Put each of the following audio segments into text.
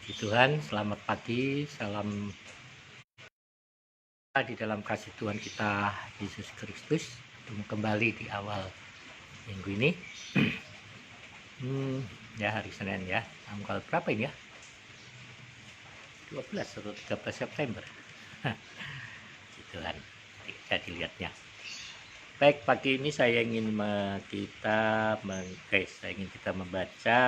Puji Tuhan, selamat pagi, salam di dalam kasih Tuhan kita Yesus Kristus. Bertemu kembali di awal minggu ini. Ya hari Senin ya, tanggal berapa ini ya? 12 atau 13 September. Puji Tuhan, bisa dilihatnya. Baik, pagi ini saya ingin kita membaca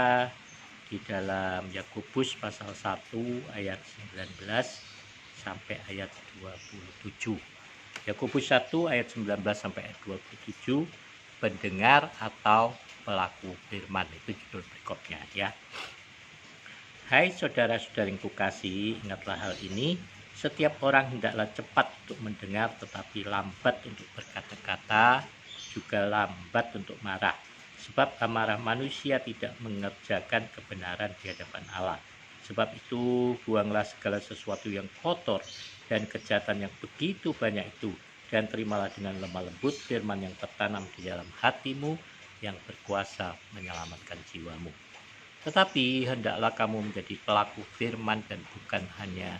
di dalam Yakobus pasal 1 ayat 19 sampai ayat 27. Yakobus 1 ayat 19 sampai ayat 27, pendengar atau pelaku firman, itu judul berikutnya ya. Hai saudara-saudariku kasih, ingatlah hal ini. Setiap orang hendaklah cepat untuk mendengar tetapi lambat untuk berkata-kata, juga lambat untuk marah. Sebab amarah manusia tidak mengerjakan kebenaran di hadapan Allah. Sebab itu buanglah segala sesuatu yang kotor dan kejahatan yang begitu banyak itu, dan terimalah dengan lemah lembut firman yang tertanam di dalam hatimu, yang berkuasa menyelamatkan jiwamu. Tetapi hendaklah kamu menjadi pelaku firman dan bukan hanya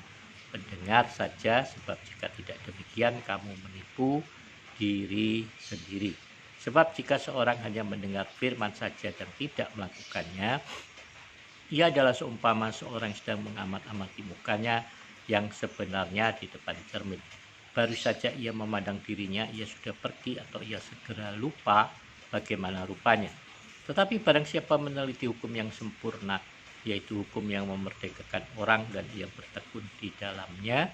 pendengar saja, sebab jika tidak demikian kamu menipu diri sendiri. Sebab jika seorang hanya mendengar firman saja dan tidak melakukannya, ia adalah seumpama seorang yang sedang mengamat-amati mukanya yang sebenarnya di depan cermin. Baru saja ia memandang dirinya, ia sudah pergi atau ia segera lupa bagaimana rupanya. Tetapi barang siapa meneliti hukum yang sempurna, yaitu hukum yang memerdekakan orang dan ia bertekun di dalamnya,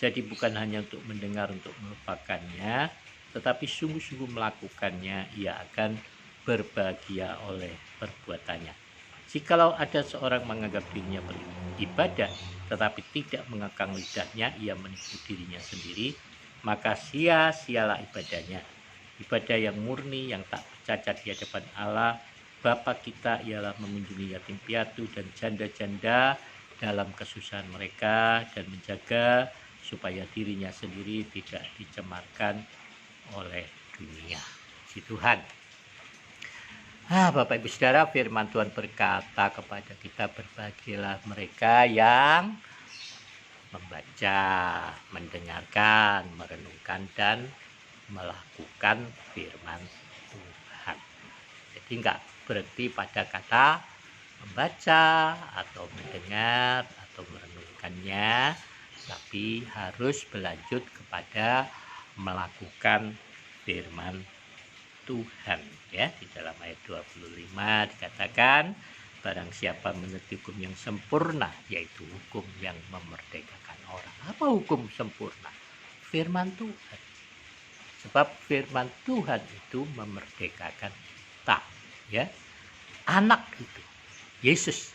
jadi bukan hanya untuk mendengar untuk melupakannya, tetapi sungguh-sungguh melakukannya, ia akan berbahagia oleh perbuatannya. Jikalau ada seorang menganggap dirinya beribadah, tetapi tidak mengekang lidahnya, ia menipu dirinya sendiri, maka sia-sialah ibadahnya. Ibadah yang murni, yang tak bercacat di hadapan Allah Bapa kita ialah mengunjungi yatim piatu dan janda-janda dalam kesusahan mereka dan menjaga supaya dirinya sendiri tidak dicemarkan oleh dunia. Puji Tuhan. Bapak Ibu Saudara, firman Tuhan berkata kepada kita, berbahagialah mereka yang membaca, mendengarkan, merenungkan dan melakukan firman Tuhan. Jadi enggak berhenti pada kata membaca atau mendengar atau merenungkannya, tapi harus berlanjut kepada melakukan firman Tuhan ya. Di dalam ayat 25 dikatakan, barang siapa mengerti hukum yang sempurna, yaitu hukum yang memerdekakan orang. Apa hukum sempurna? Firman Tuhan. Sebab firman Tuhan itu memerdekakan kita ya. Anak itu Yesus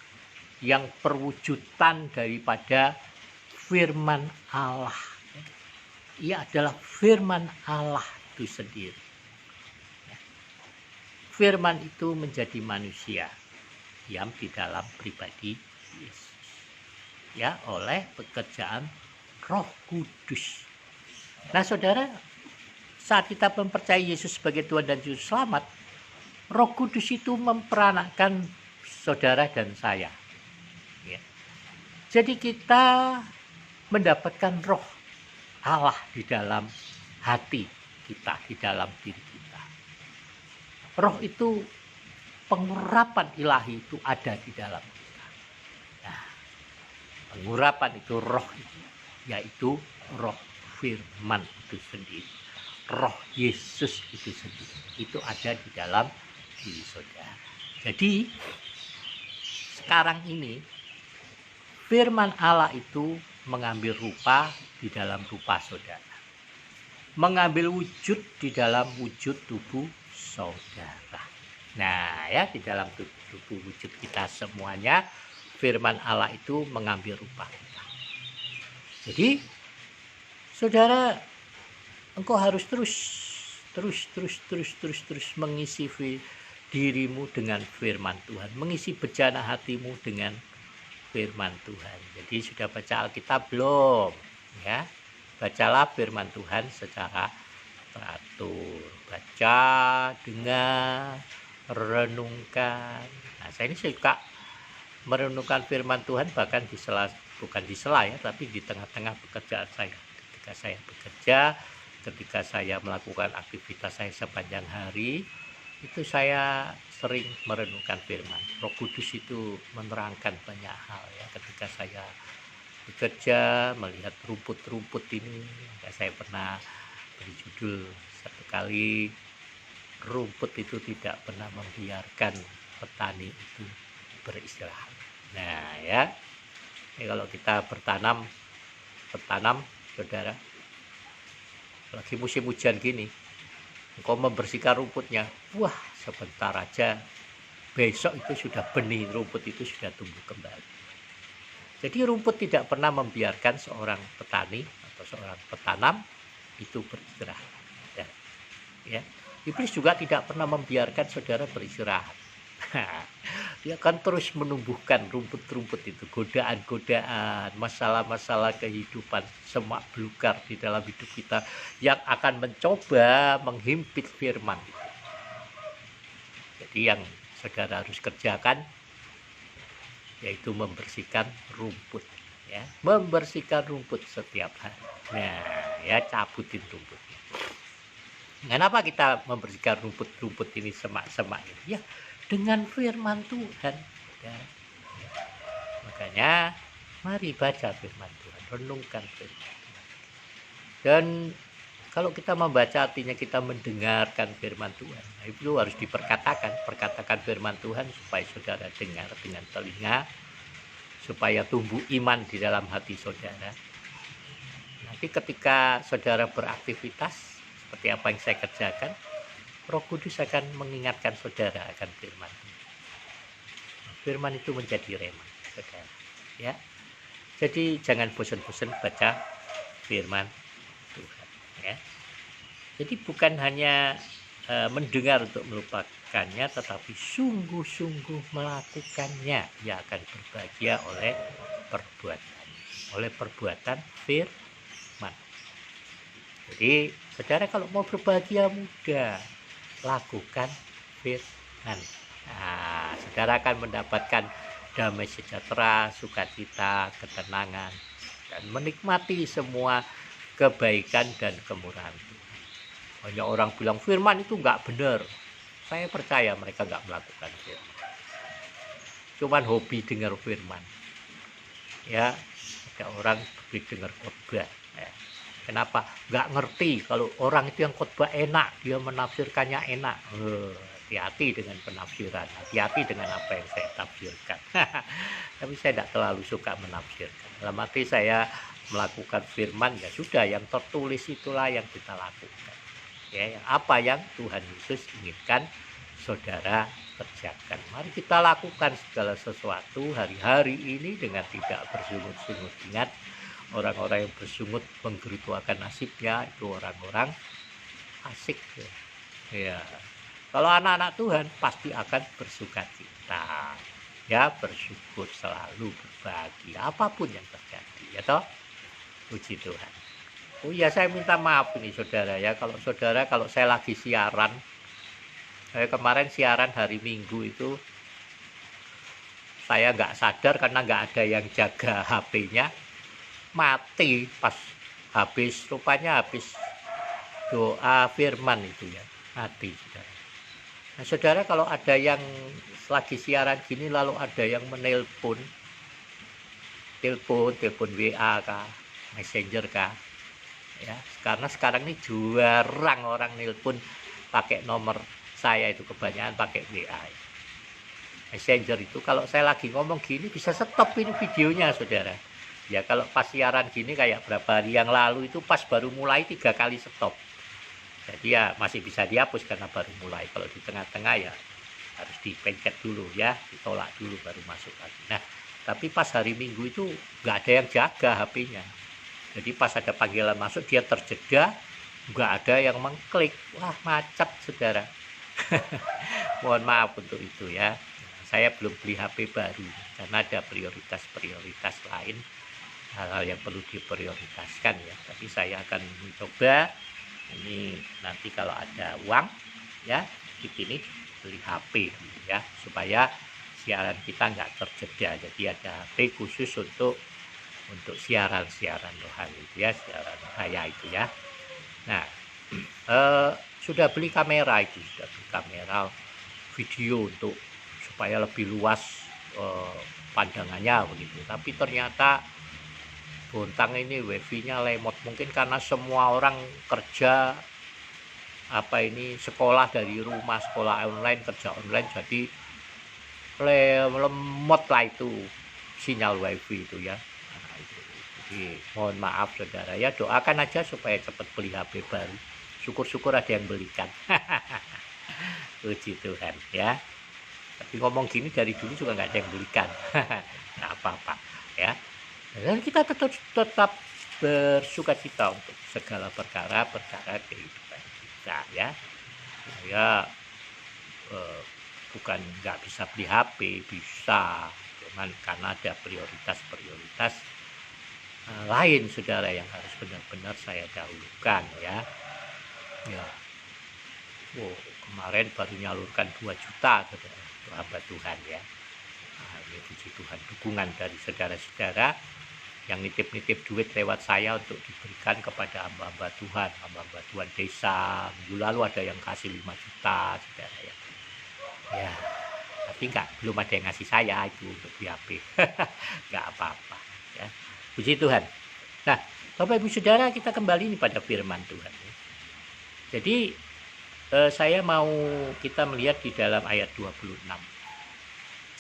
yang perwujudan daripada firman Allah. Ia adalah firman Allah itu sendiri. Firman itu menjadi manusia yang di dalam pribadi Yesus ya, oleh pekerjaan Roh Kudus. Nah saudara, saat kita mempercayai Yesus sebagai Tuhan dan Juru Selamat, Roh Kudus itu memperanakkan saudara dan saya ya. Jadi kita mendapatkan roh Allah di dalam hati kita, di dalam diri kita. Roh itu, pengurapan ilahi itu ada di dalam kita. Nah, pengurapan itu roh itu, yaitu roh firman itu sendiri, roh Yesus itu sendiri, itu ada di dalam diri saudara. Jadi sekarang ini firman Allah itu mengambil rupa di dalam rupa saudara, mengambil wujud di dalam wujud tubuh saudara. Nah ya, di dalam tubuh wujud kita semuanya, firman Allah itu mengambil rupa kita. Jadi saudara, engkau harus terus mengisi dirimu dengan firman Tuhan, mengisi bejana hatimu dengan firman Tuhan. Jadi sudah baca Alkitab belum? Ya, bacalah firman Tuhan secara teratur. Baca, dengar, renungkan. Nah, saya ini suka merenungkan firman Tuhan bahkan di sela, bukan di sela ya, tapi di tengah-tengah pekerjaan saya. Ketika saya bekerja, ketika saya melakukan aktivitas saya sepanjang hari, itu saya sering merenungkan firman. Roh Kudus itu menerangkan banyak hal ya. Ketika saya bekerja, melihat rumput-rumput ini, ya saya pernah beri judul satu kali, rumput itu tidak pernah membiarkan petani itu beristirahat. Nah ya, ini kalau kita bertanam, saudara, lagi musim hujan gini, engkau membersihkan rumputnya, wah sebentar aja besok itu sudah benih, rumput itu sudah tumbuh kembali. Jadi rumput tidak pernah membiarkan seorang petani atau seorang petanam itu beristirahat. Ya. Iblis juga tidak pernah membiarkan saudara beristirahat. Dia akan terus menumbuhkan rumput-rumput itu, godaan-godaan, masalah-masalah kehidupan, semak belukar di dalam hidup kita yang akan mencoba menghimpit firman. Jadi yang saudara harus kerjakan yaitu membersihkan rumput, ya, membersihkan rumput setiap hari. Nah, ya, cabutin rumput. Kenapa kita membersihkan rumput-rumput ini, semak-semak ini? Ya, dengan firman Tuhan. Ya. Makanya, mari baca firman Tuhan, renungkan firman Tuhan. Dan kalau kita membaca artinya kita mendengarkan firman Tuhan. Nah, itu harus perkatakan firman Tuhan supaya saudara dengar dengan telinga, supaya tumbuh iman di dalam hati saudara. Nanti ketika saudara beraktivitas seperti apa yang saya kerjakan, Roh Kudus akan mengingatkan saudara akan firman. Firman itu menjadi rema, saudara. Ya, jadi jangan bosan-bosan baca firman Tuhan. Ya, jadi bukan hanya mendengar untuk melupakannya, tetapi sungguh-sungguh melakukannya. Ia akan berbahagia oleh perbuatan firman. Jadi saudara kalau mau berbahagia mudah, lakukan firman. Nah, saudara akan mendapatkan damai sejahtera, sukacita, ketenangan, dan menikmati semua kebaikan dan kemurahan Tuhan. Banyak orang bilang firman itu nggak benar. Saya percaya mereka nggak melakukan firman. Cuman hobi dengar firman. Ya, ada orang hobi dengar khotbah. Ya. Kenapa? Nggak ngerti kalau orang itu yang khotbah enak, dia menafsirkannya enak. Hati-hati dengan penafsiran, hati-hati dengan apa yang saya tafsirkan. Tapi saya tidak terlalu suka menafsirkan. Dalam arti saya melakukan firman, ya sudah, yang tertulis itulah yang kita lakukan. Ya, apa yang Tuhan Yesus inginkan saudara kerjakan. Mari kita lakukan segala sesuatu hari-hari ini dengan tidak bersungut-sungut. Ingat, orang-orang yang bersungut menggerutuakan nasibnya itu orang-orang asik. Ya. Kalau anak-anak Tuhan pasti akan bersukacita. Ya, bersyukur selalu, berbahagia apapun yang terjadi. Ya toh? Puji Tuhan. Oh iya, saya minta maaf ini saudara ya, kalau saya lagi siaran, saya kemarin siaran hari Minggu itu saya nggak sadar karena nggak ada yang jaga HP-nya, mati pas rupanya habis doa firman itu ya, mati saudara. Nah saudara, kalau ada yang lagi siaran gini lalu ada yang menelpon, telepon WA kah, Messenger kah, ya, karena sekarang ini jarang orang nelpon pakai nomor saya, itu kebanyakan pakai WA. Messenger itu kalau saya lagi ngomong gini bisa stop ini videonya saudara. Ya kalau pas siaran gini kayak berapa hari yang lalu itu pas baru mulai 3 kali stop. Jadi ya masih bisa dihapus karena baru mulai. Kalau di tengah-tengah ya harus dipencet dulu ya, ditolak dulu baru masuk lagi. Nah tapi pas hari Minggu itu nggak ada yang jaga HP-nya. Jadi pas ada panggilan masuk dia terjeda, nggak ada yang mengklik. Wah macet saudara. Mohon maaf untuk itu ya. Saya belum beli HP baru karena ada prioritas lain, hal-hal yang perlu diprioritaskan ya. Tapi saya akan mencoba ini nanti kalau ada uang ya, ini beli HP ya, supaya siaran kita nggak terjeda. Jadi ada HP khusus untuk siaran-siaran rohani itu ya, siaran saya itu ya. Nah, sudah beli kamera video untuk supaya lebih luas pandangannya begitu. Tapi ternyata Bontang ini wifi-nya lemot, mungkin karena semua orang kerja sekolah dari rumah, sekolah online, kerja online, jadi lemot lah itu sinyal wifi itu ya. Nah, itu. Jadi mohon maaf saudara ya, doakan aja supaya cepat beli HP baru. Syukur-syukur ada yang belikan. Puji Tuhan ya. Tapi ngomong gini dari dulu juga nggak ada yang belikan. Nggak apa-apa ya. Dan kita tetap bersukacita untuk segala perkara kehidupan kita ya. Ya bukan nggak bisa beli HP, bisa, cuman karena ada prioritas lain saudara yang harus benar-benar saya dahulukan ya. Kemarin baru nyalurkan 2 juta saudara, hamba Tuhan ya. Nah, ini puji Tuhan, dukungan dari saudara-saudara yang nitip-nitip duit lewat saya untuk diberikan kepada hamba-hamba Tuhan desa. Minggu lalu ada yang kasih 5 juta saudara ya. Ya, tapi belum ada yang ngasih saya itu untuk beli HP. Nggak apa-apa ya. Puji Tuhan. Nah, Bapak Ibu Saudara, kita kembali nih pada firman Tuhan ya. Jadi saya mau kita melihat di dalam ayat 26.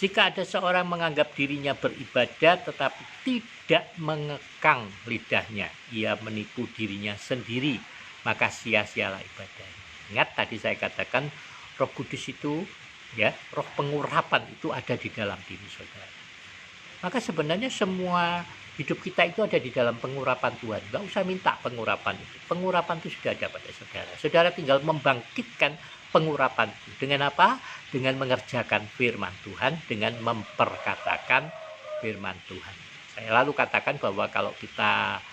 Jika ada seorang menganggap dirinya beribadat tetapi tidak mengekang lidahnya, ia menipu dirinya sendiri, maka sia-sialah ibadahnya. Ingat tadi saya katakan Roh Kudus itu ya, roh pengurapan itu ada di dalam diri saudara. Maka sebenarnya semua hidup kita itu ada di dalam pengurapan Tuhan. Nggak usah minta pengurapan itu. Pengurapan itu sudah ada pada saudara. Saudara tinggal membangkitkan pengurapan itu. Dengan apa? Dengan mengerjakan firman Tuhan, dengan memperkatakan firman Tuhan. Saya lalu katakan bahwa kalau kita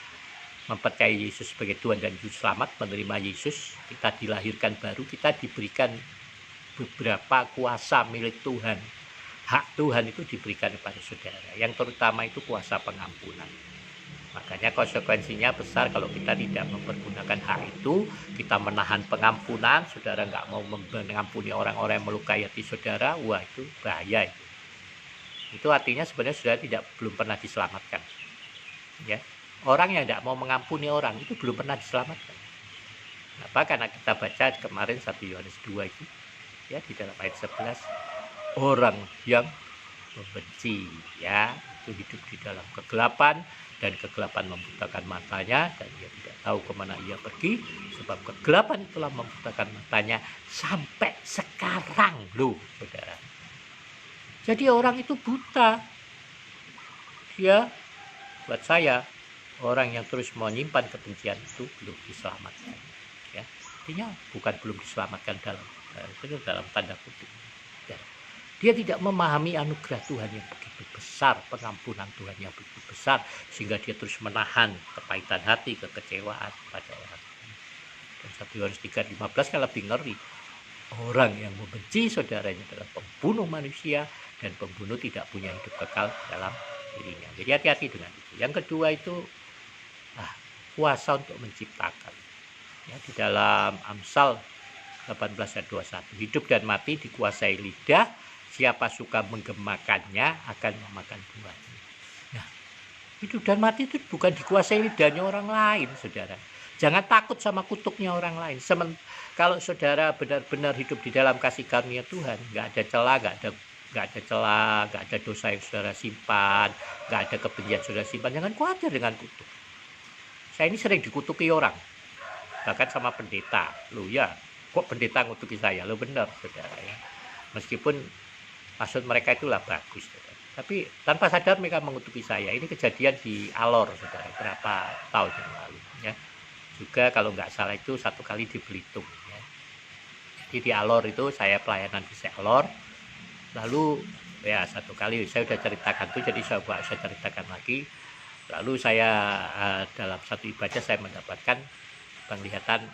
mempercayai Yesus sebagai Tuhan dan Juru Selamat, menerima Yesus, kita dilahirkan baru, kita diberikan beberapa kuasa milik Tuhan. Hak Tuhan itu diberikan kepada saudara. Yang terutama itu kuasa pengampunan. Makanya konsekuensinya besar kalau kita tidak mempergunakan hak itu. Kita menahan pengampunan. Saudara nggak mau mengampuni orang-orang yang melukai hati saudara. Wah, itu bahaya itu. Itu artinya sebenarnya saudara belum pernah diselamatkan. Ya, orang yang tidak mau mengampuni orang itu belum pernah diselamatkan. Kenapa? Karena kita baca kemarin 1 Yohanes 2 itu ya, di dalam ayat 11, orang yang membenci ya itu hidup di dalam kegelapan, dan kegelapan membutakan matanya, dan dia tidak tahu kemana ia pergi, sebab kegelapan itulah membutakan matanya sampai sekarang loh saudara. Jadi orang itu buta. Dia, buat saya, orang yang terus menyimpan kebencian itu belum diselamatkan ya. Artinya bukan belum diselamatkan dalam tanda kutip ya. Dia tidak memahami anugerah Tuhan yang begitu besar, pengampunan Tuhan yang begitu besar, sehingga dia terus menahan kepahitan hati, kekecewaan pada orang. Dan 1 Yohanes 3:15 kan lebih ngeri. Orang yang membenci saudaranya adalah pembunuh manusia, dan pembunuh tidak punya hidup kekal dalam dirinya. Jadi hati-hati dengan itu. Yang kedua itu kuasa untuk menciptakan. Ya, di dalam Amsal 18 ayat 21, hidup dan mati dikuasai lidah, siapa suka menggemakannya akan memakan buahnya. Nah, hidup dan mati itu bukan dikuasai lidahnya orang lain saudara. Jangan takut sama kutuknya orang lain. Kalau saudara benar-benar hidup di dalam kasih karunia Tuhan, nggak ada celah, nggak ada dosa yang saudara simpan, nggak ada kebencian saudara simpan. Jangan khawatir dengan kutuk. Saya ini sering dikutuki orang, bahkan sama pendeta. Loh ya, kok pendeta ngutuki saya? Loh benar saudara ya. Meskipun maksud mereka itulah bagus saudara, tapi tanpa sadar mereka mengutuki saya. Ini kejadian di Alor saudara, berapa tahun yang lalu ya. Juga kalau nggak salah itu 1 kali di Belitung ya. Jadi di Alor itu saya pelayanan di Alor. Lalu ya 1 kali saya sudah ceritakan tuh, jadi saya ceritakan lagi. Lalu saya dalam satu ibadah saya mendapatkan penglihatan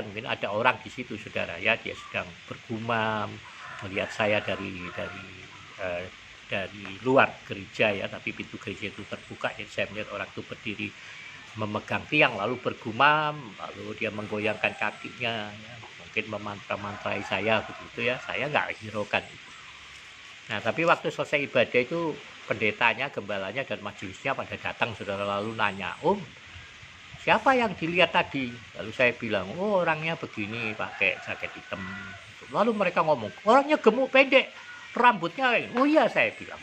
mungkin ada orang di situ saudara ya, dia sedang bergumam, melihat saya eh, dari luar gereja ya, tapi pintu gereja itu terbuka, jadi saya melihat orang itu berdiri memegang tiang lalu bergumam, lalu dia menggoyangkan kakinya ya, mungkin memantra-mantrai saya begitu ya, saya nggak hiraukan itu. Nah tapi waktu selesai ibadah itu pendetanya, gembalanya dan majelisnya pada datang saudara, lalu nanya, siapa yang dilihat tadi? Lalu saya bilang, orangnya begini, pakai jaket hitam. Lalu mereka ngomong, orangnya gemuk pendek, rambutnya, oh iya saya bilang.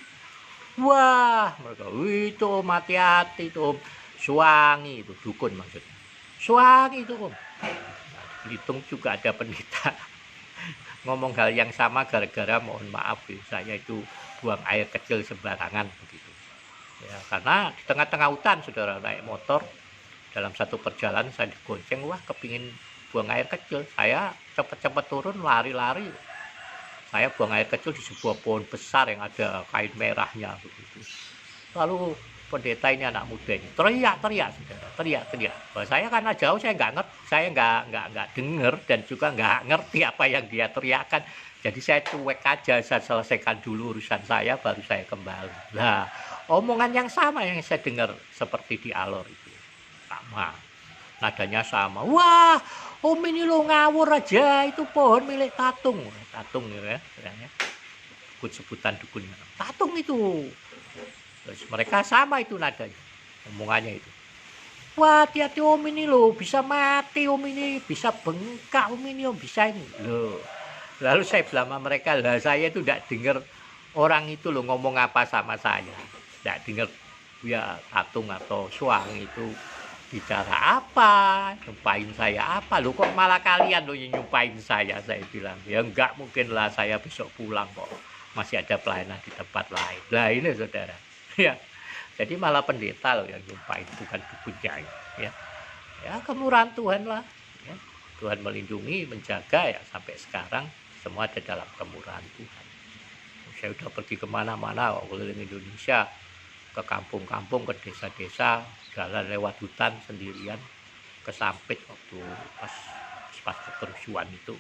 Wah, mereka, itu om, hati-hati itu om. Suwangi itu, dukun maksudnya. Suwangi itu om. Belitung juga ada pendeta ngomong hal yang sama gara-gara mohon maaf saya itu buang air kecil sembarangan begitu. Ya, karena di tengah-tengah hutan saudara naik motor, dalam satu perjalanan saya digonceng, wah kepingin buang air kecil, saya cepat-cepat turun lari-lari, saya buang air kecil di sebuah pohon besar yang ada kain merahnya begitu. Lalu pendeta ini, anak muda ini teriak-teriak, teriak-teriak. Saya karena jauh saya nggak ngerti, saya nggak dengar dan juga nggak ngerti apa yang dia teriakkan. Jadi saya cuek aja, saya selesaikan dulu urusan saya, baru saya kembali. Nah, omongan yang sama yang saya dengar seperti di alor itu, sama, nadanya sama. Wah, om ini lo ngawur aja, itu pohon milik Tatung, Tatung ya, sebut-sebutan dukun. Tatung itu. Terus mereka sama itu nadanya, omongannya itu. Wah, hati-hati om ini loh, bisa mati om ini, bisa bengkak om ini, om bisa ini. Loh. Lalu saya bilang sama mereka, lah saya itu tidak dengar orang itu loh ngomong apa sama saya. Tidak dengar ya Tatung atau Suwangi itu bicara apa, nyumpahin saya apa. Loh kok malah kalian loh yang nyumpahin saya bilang. Ya enggak mungkin lah, saya besok pulang kok. Masih ada pelayanan di tempat lain. Lah ini saudara. Ya, jadi malah pendeta loh yang nyumpahin, bukan dukunnya ya. Ya kemurahan Tuhan lah ya. Tuhan melindungi, menjaga ya, sampai sekarang semua ada dalam kemurahan Tuhan. Saya udah pergi kemana-mana keliling Indonesia, ke kampung-kampung, ke desa-desa, jalan lewat hutan sendirian, ke Sampit waktu pas kerusuhan itu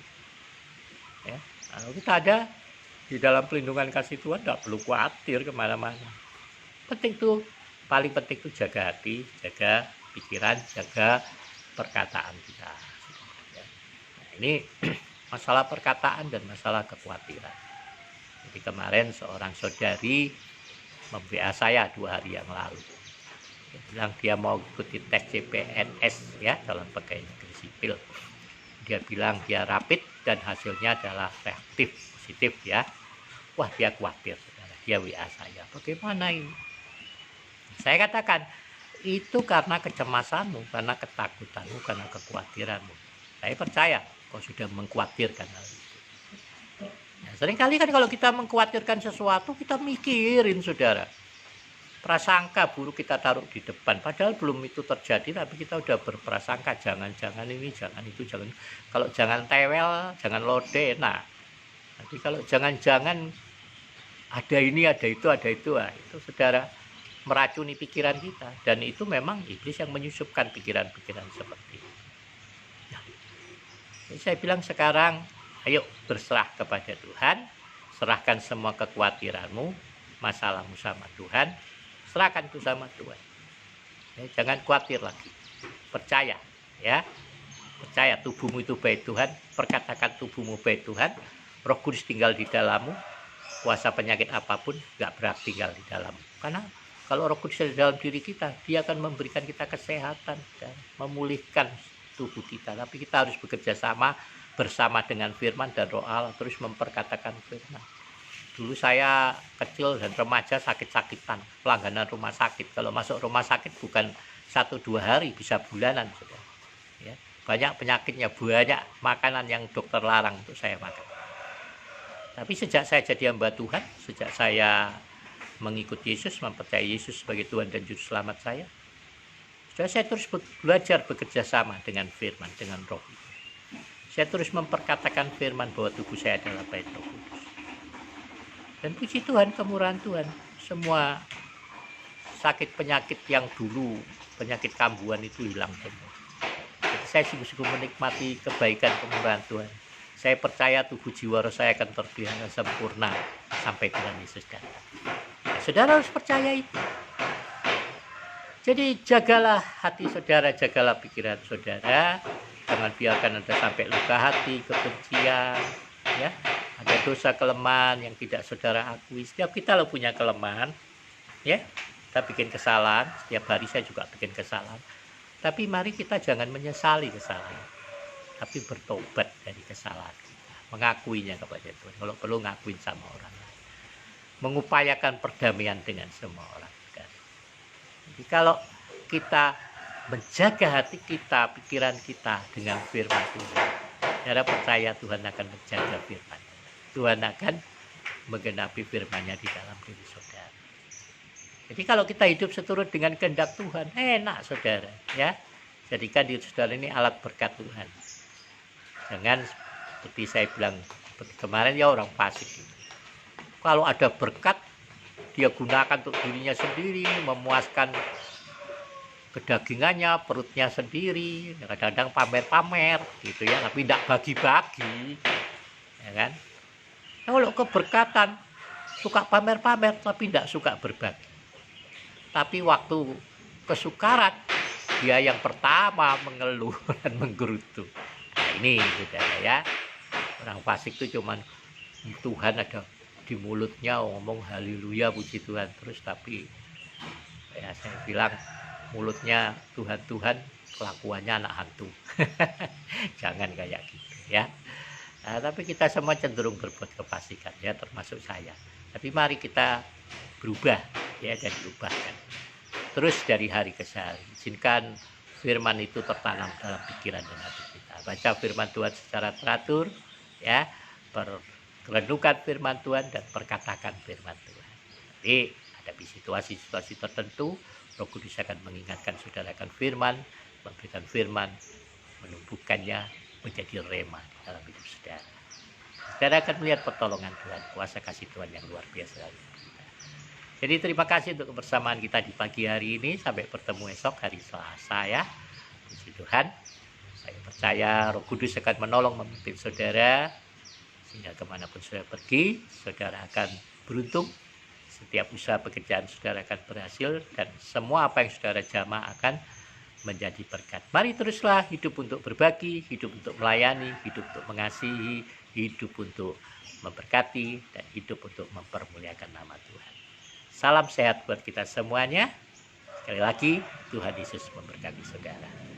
ya. Nah, kita ada di dalam pelindungan kasih Tuhan, tidak perlu khawatir kemana-mana. Penting tuh, paling penting tuh jaga hati, jaga pikiran, jaga perkataan kita. Nah, ini masalah perkataan dan masalah kekhawatiran. Jadi kemarin seorang saudari mem-WA saya 2 hari yang lalu. Dia bilang dia mau ikuti tes CPNS ya, dalam pegawai negeri sipil. Dia bilang dia rapid dan hasilnya adalah reaktif, positif ya. Wah, dia khawatir. Dia WA saya, bagaimana ini? Saya katakan, itu karena kecemasanmu, karena ketakutanmu, karena kekhawatiranmu. Saya percaya kau sudah mengkhawatirkan hal itu. Nah, seringkali kan kalau kita mengkhawatirkan sesuatu, kita mikirin saudara. Prasangka buruk kita taruh di depan, padahal belum itu terjadi, tapi kita udah berprasangka, jangan-jangan ini, jangan itu, jangan. Kalau jangan tewel, jangan lode, nah. Nanti kalau jangan-jangan ada ini, ada itu, nah, itu saudara meracuni pikiran kita, dan itu memang iblis yang menyusupkan pikiran-pikiran seperti itu. Nah, saya bilang sekarang, ayo berserah kepada Tuhan, serahkan semua kekhawatiranmu, masalahmu sama Tuhan, serahkan itu sama Tuhan. Ya, jangan khawatir lagi, percaya ya, percaya tubuhmu itu baik Tuhan, perkatakan tubuhmu baik Tuhan, Roh Kudus tinggal di dalammu, kuasa penyakit apapun gak berhak tinggal di dalammu, karena kalau Roh Kudus di dalam diri kita, dia akan memberikan kita kesehatan dan memulihkan tubuh kita. Tapi kita harus bekerja sama bersama dengan firman dan Roh Allah, terus memperkatakan firman. Dulu saya kecil dan remaja sakit-sakitan, pelangganan rumah sakit. Kalau masuk rumah sakit bukan 1-2 hari, bisa bulanan. Ya, banyak penyakitnya, banyak makanan yang dokter larang untuk saya makan. Tapi sejak saya jadi hamba Tuhan, sejak saya mengikuti Yesus, mempercayai Yesus sebagai Tuhan dan Juru Selamat saya terus belajar bekerja sama dengan firman, dengan Roh. Saya terus memperkatakan firman bahwa tubuh saya adalah bait Roh Kudus. Dan puji Tuhan, kemurahan Tuhan, semua sakit penyakit yang dulu, penyakit kambuhan itu hilang semua. Jadi saya sungguh-sungguh menikmati kebaikan kemurahan Tuhan. Saya percaya tubuh jiwa roh saya akan terpelihara sempurna sampai Tuhan Yesus datang. Saudara harus percaya itu. Jadi jagalah hati saudara, jagalah pikiran saudara. Jangan biarkan ada sampai luka hati, kebencian, ya. Ada dosa kelemahan yang tidak saudara akui. Setiap kita lo punya kelemahan, ya. Kita bikin kesalahan, setiap hari saya juga bikin kesalahan. Tapi mari kita jangan menyesali kesalahan, tapi bertobat dari kesalahan kita, mengakuinya kepada Tuhan. Kalau perlu ngakuin sama orang lain, mengupayakan perdamaian dengan semua orang. Jadi kalau kita menjaga hati kita, pikiran kita dengan firman Tuhan, saudara percaya Tuhan akan menjaga firman. Tuhan akan menggenapi firman-Nya di dalam diri saudara. Jadi kalau kita hidup seturut dengan kehendak Tuhan, enak saudara, ya. Jadikan diri saudara ini alat berkat Tuhan. Jangan seperti saya bilang kemarin, ya orang fasik itu. Kalau ada berkat, dia gunakan untuk dirinya sendiri, memuaskan kedagingannya, perutnya sendiri, kadang-kadang pamer-pamer gitu ya, tapi tidak bagi-bagi, ya kan? Kalau keberkatan suka pamer-pamer tapi tidak suka berbagi. Tapi waktu kesukaran dia yang pertama mengeluh dan menggerutu. Nah, ini saudara ya, orang fasik itu cuman Tuhan ada di mulutnya ngomong haleluya puji Tuhan terus, tapi ya saya bilang mulutnya Tuhan Tuhan, kelakuannya anak hantu. Jangan kayak gitu ya. Nah, tapi kita semua cenderung berbuat kefasikan ya, termasuk saya. Tapi mari kita berubah ya, dan diubahkan terus dari hari ke hari. Izinkan firman itu tertanam dalam pikiran dan hati kita. Baca firman Tuhan secara teratur ya, renungkan firman Tuhan dan perkatakan firman Tuhan. Jadi hadapi situasi-situasi tertentu, Roh Kudus akan mengingatkan saudara akan firman, memberikan firman, menumbuhkannya menjadi rema di dalam hidup saudara. Saudara akan melihat pertolongan Tuhan, kuasa kasih Tuhan yang luar biasa. Jadi terima kasih untuk kebersamaan kita di pagi hari ini. Sampai bertemu esok hari Selasa ya. Puji Tuhan. Saya percaya Roh Kudus akan menolong memimpin saudara, sehingga kemanapun saudara pergi, saudara akan beruntung. Setiap usaha pekerjaan saudara akan berhasil, dan semua apa yang saudara jamah akan menjadi berkat. Mari teruslah hidup untuk berbagi, hidup untuk melayani, hidup untuk mengasihi, hidup untuk memberkati, dan hidup untuk mempermuliakan nama Tuhan. Salam sehat buat kita semuanya. Sekali lagi, Tuhan Yesus memberkati saudara.